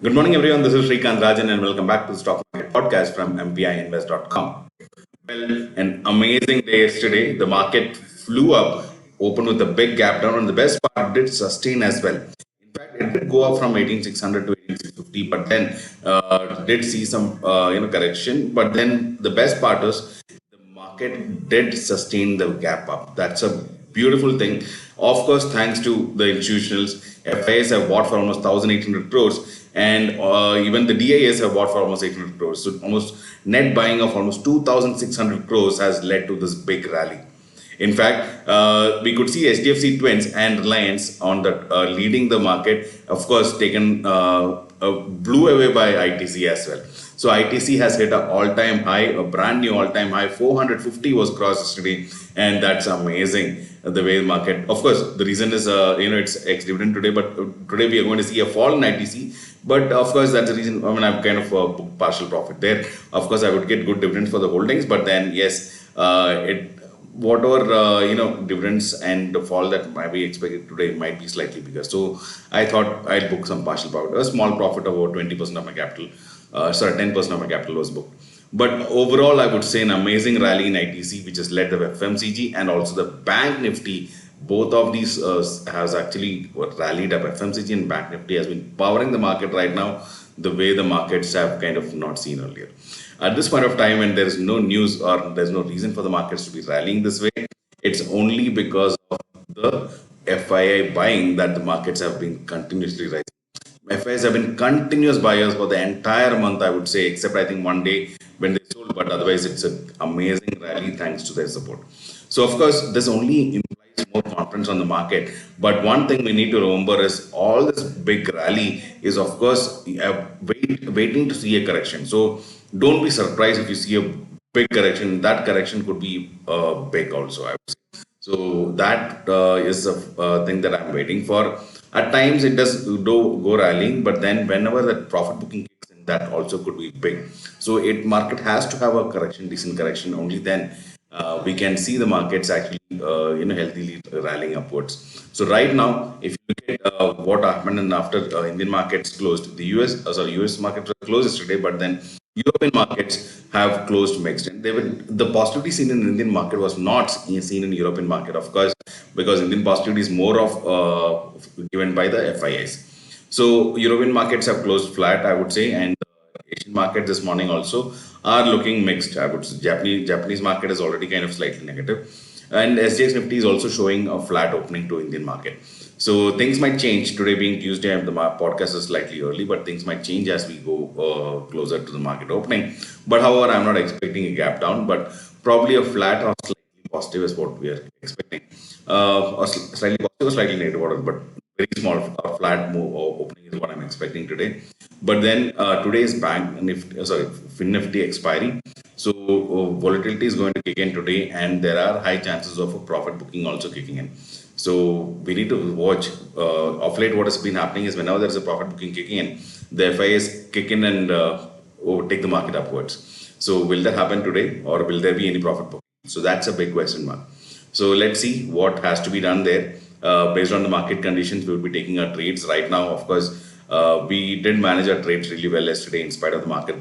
Good morning, everyone. This is Srikanth Rajan, and welcome back to the Stock Market Podcast from MPIinvest.com. Well, an amazing day yesterday. The market flew up, opened with a big gap down, and the best part did sustain as well. In fact, it did go up from 18,600 to 18,650, but then did see some correction. But then the best part is the market did sustain the gap up. That's a beautiful thing. Of course, thanks to the institutionals, FIs have bought for almost 1,800 crores, and even the DIS have bought for almost 800 crores. So almost net buying of almost 2,600 crores has led to this big rally. In fact, we could see HDFC Twins and Reliance on the leading the market. Of course, taken blew away by ITC as well. So ITC has hit an all-time high, a brand new all-time high. 450 was crossed yesterday, and that's amazing. The way the market, of course, the reason is it's ex-dividend today, but today we are going to see a fall in ITC. But of course, that's the reason. I mean, I'm kind of booked partial profit there. Of course, I would get good dividends for the holdings, but then yes, whatever dividends and the fall that might be expected today might be slightly bigger. So I thought I'd book some partial profit, a small profit of about 20% of my capital. 10% of my capital was booked. But overall, I would say an amazing rally in ITC, which has led the FMCG and also the Bank Nifty. Both of these has actually rallied up. FMCG and Bank Nifty has been powering the market right now, the way the markets have kind of not seen earlier. At this point of time, when there is no news or there's no reason for the markets to be rallying this way, it's only because of the FII buying that the markets have been continuously rising. FIs have been continuous buyers for the entire month, I would say, except I think one day when they sold, but otherwise it's an amazing rally thanks to their support. So, of course, this only implies more confidence on the market. But one thing we need to remember is all this big rally is, of course, waiting to see a correction. So, don't be surprised if you see a big correction. That correction could be big also, I would say. So, that is a thing that I'm waiting for. At times it does go rallying, but then whenever that profit booking kicks in, that also could be big. So market has to have a correction, decent correction. Only then we can see the markets actually healthily rallying upwards. So right now, if you look at what happened and after Indian markets closed, the US markets were closed yesterday, but then European markets have closed mixed, and the positivity seen in Indian market was not seen in European market, of course, because Indian positivity is more of given by the FIS. So European markets have closed flat, I would say, and Asian market this morning also are looking mixed. I would say Japanese market is already kind of slightly negative, and SGX Nifty is also showing a flat opening to Indian market. So things might change today being Tuesday, and the podcast is slightly early, but things might change as we go closer to the market opening. But however, I'm not expecting a gap down, but probably a flat or slightly positive is what we are expecting. Or slightly positive or slightly negative, whatever, but very small flat move opening is what I'm expecting today. But then today's Fin Nifty expiry. So volatility is going to kick in today, and there are high chances of a profit booking also kicking in. So we need to watch. Of late, what has been happening is whenever there is a profit booking kicking in, the FIs kick in and take the market upwards. So will that happen today, or will there be any profit booking? So that's a big question mark. So let's see what has to be done there. Based on the market conditions, we will be taking our trades right now. Of course, we did manage our trades really well yesterday in spite of the market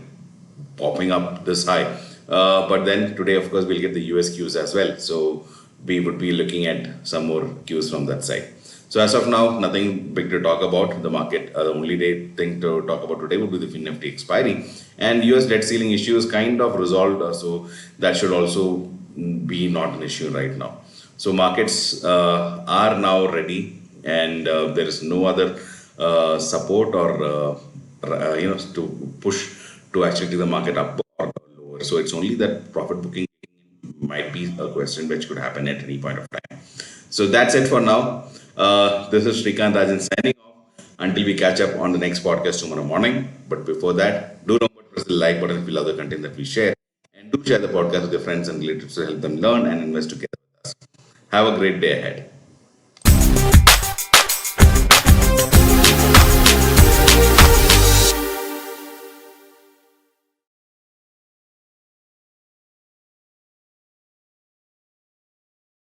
popping up this high. But then today, of course, we'll get the US Qs as well. So we would be looking at some more Qs from that side. So as of now, nothing big to talk about. The market, the only thing to talk about today would be the Fin Nifty expiry. And US debt ceiling issue is kind of resolved. So that should also be not an issue right now. So markets are now ready, and there is no other support or to push to actually take the market up or lower. So it's only that profit booking might be a question which could happen at any point of time. So that's it for now. This is Srikanth Rajan signing off until we catch up on the next podcast tomorrow morning. But before that, do remember to press the like button if you love the content that we share, and do share the podcast with your friends and relatives to help them learn and invest together with us. Have a great day ahead.